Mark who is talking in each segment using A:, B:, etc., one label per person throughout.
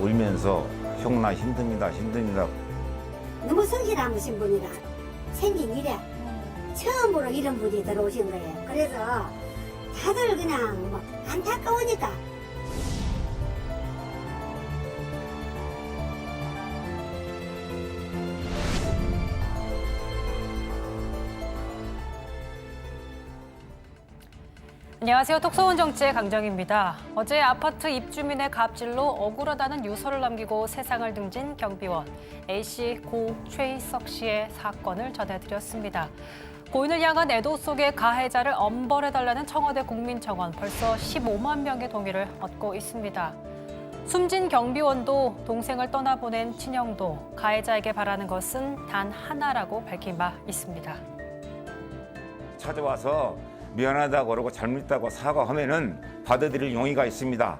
A: 울면서 형 나 힘듭니다, 힘듭니다.
B: 너무 성실하신 분이라 생긴 일에 처음으로 이런 분이 들어오신 거예요. 그래서 다들 그냥 뭐 안타까우니까
C: 안녕하세요. 톡소원 정치의 강정입니다. 어제 아파트 입주민의 갑질로 억울하다는 유서를 남기고 세상을 등진 경비원 A씨 고 최희석 씨의 사건을 전해드렸습니다. 고인을 향한 애도 속에 가해자를 엄벌해달라는 청와대 국민청원 벌써 15만 명의 동의를 얻고 있습니다. 숨진 경비원도 동생을 떠나보낸 친형도 가해자에게 바라는 것은 단 하나라고 밝힌 바 있습니다.
A: 찾아와서 미안하다고 그러고 잘못했다고 사과하면은 받아들일 용의가 있습니다.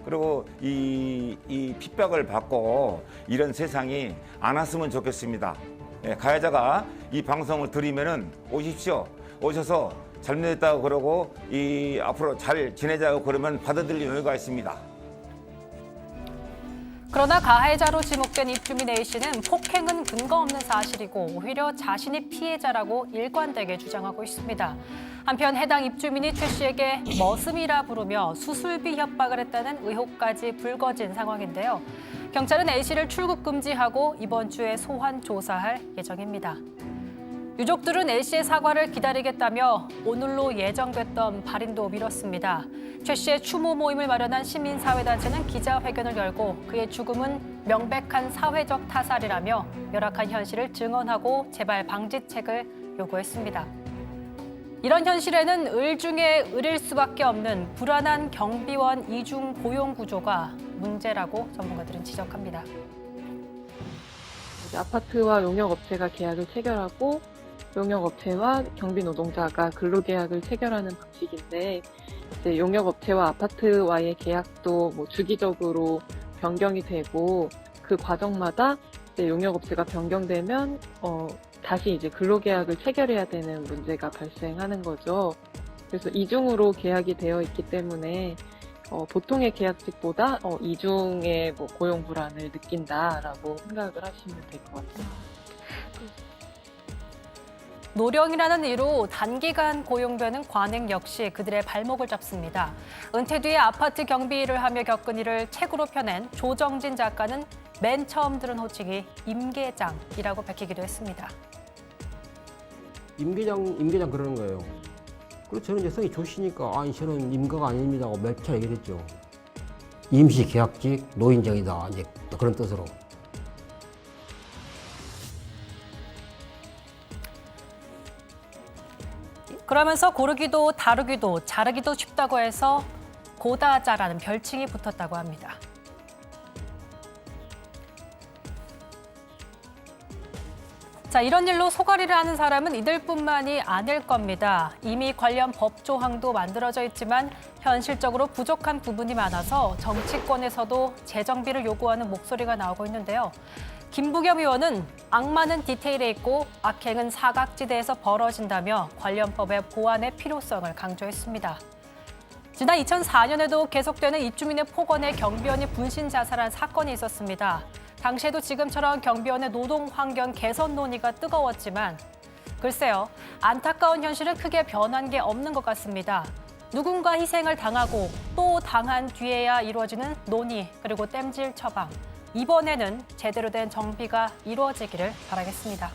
A: 그리고 이 핍박을 받고 이런 세상이 안 왔으면 좋겠습니다. 가해자가 이 방송을 들으면은 오십시오. 오셔서 잘못했다고 그러고 앞으로 잘 지내자고 그러면 받아들일 용의가 있습니다.
C: 그러나 가해자로 지목된 입주민 A씨는 폭행은 근거 없는 사실이고 오히려 자신이 피해자라고 일관되게 주장하고 있습니다. 한편 해당 입주민이 최 씨에게 머슴이라 부르며 수술비 협박을 했다는 의혹까지 불거진 상황인데요. 경찰은 A씨를 출국 금지하고 이번 주에 소환 조사할 예정입니다. 유족들은 A씨의 사과를 기다리겠다며 오늘로 예정됐던 발인도 미뤘습니다. 최 씨의 추모 모임을 마련한 시민사회단체는 기자회견을 열고 그의 죽음은 명백한 사회적 타살이라며 열악한 현실을 증언하고 재발 방지책을 요구했습니다. 이런 현실에는 을 중에 을일 수밖에 없는 불안한 경비원 이중 고용 구조가 문제라고 전문가들은 지적합니다.
D: 아파트와 용역업체가 계약을 체결하고 용역업체와 경비 노동자가 근로계약을 체결하는 방식인데 이제 용역업체와 아파트와의 계약도 주기적으로 변경이 되고 그 과정마다 이제 용역업체가 변경되면 다시 이제 근로계약을 체결해야 되는 문제가 발생하는 거죠. 그래서 이중으로 계약이 되어 있기 때문에 보통의 계약직보다 이중의 고용 불안을 느낀다라고 생각을 하시면 될 것 같아요.
C: 노령이라는 이유로 단기간 고용되는 관행 역시 그들의 발목을 잡습니다. 은퇴 뒤에 아파트 경비 일을 하며 겪은 일을 책으로 펴낸 조정진 작가는 맨 처음 들은 호칭이 임계장이라고 밝히기도 했습니다.
E: 임계장 그러는 거예요. 그리고 저는 이제 성이 좋으시니까 저는 임가가 아닙니다 하고 몇 차례 얘기했죠. 임시 계약직 노인정이다 이제 그런 뜻으로.
C: 그러면서 고르기도 다루기도 자르기도 쉽다고 해서 고다자라는 별칭이 붙었다고 합니다. 자, 이런 일로 소가리를 하는 사람은 이들뿐만이 아닐 겁니다. 이미 관련 법 조항도 만들어져 있지만 현실적으로 부족한 부분이 많아서 정치권에서도 재정비를 요구하는 목소리가 나오고 있는데요. 김부겸 의원은 악마는 디테일에 있고 악행은 사각지대에서 벌어진다며 관련 법의 보완의 필요성을 강조했습니다. 지난 2004년에도 계속되는 입주민의 폭언에 경비원이 분신 자살한 사건이 있었습니다. 당시에도 지금처럼 경비원의 노동 환경 개선 논의가 뜨거웠지만 글쎄요, 안타까운 현실은 크게 변한 게 없는 것 같습니다. 누군가 희생을 당하고 또 당한 뒤에야 이루어지는 논의 그리고 땜질 처방. 이번에는 제대로 된 정비가 이루어지기를 바라겠습니다.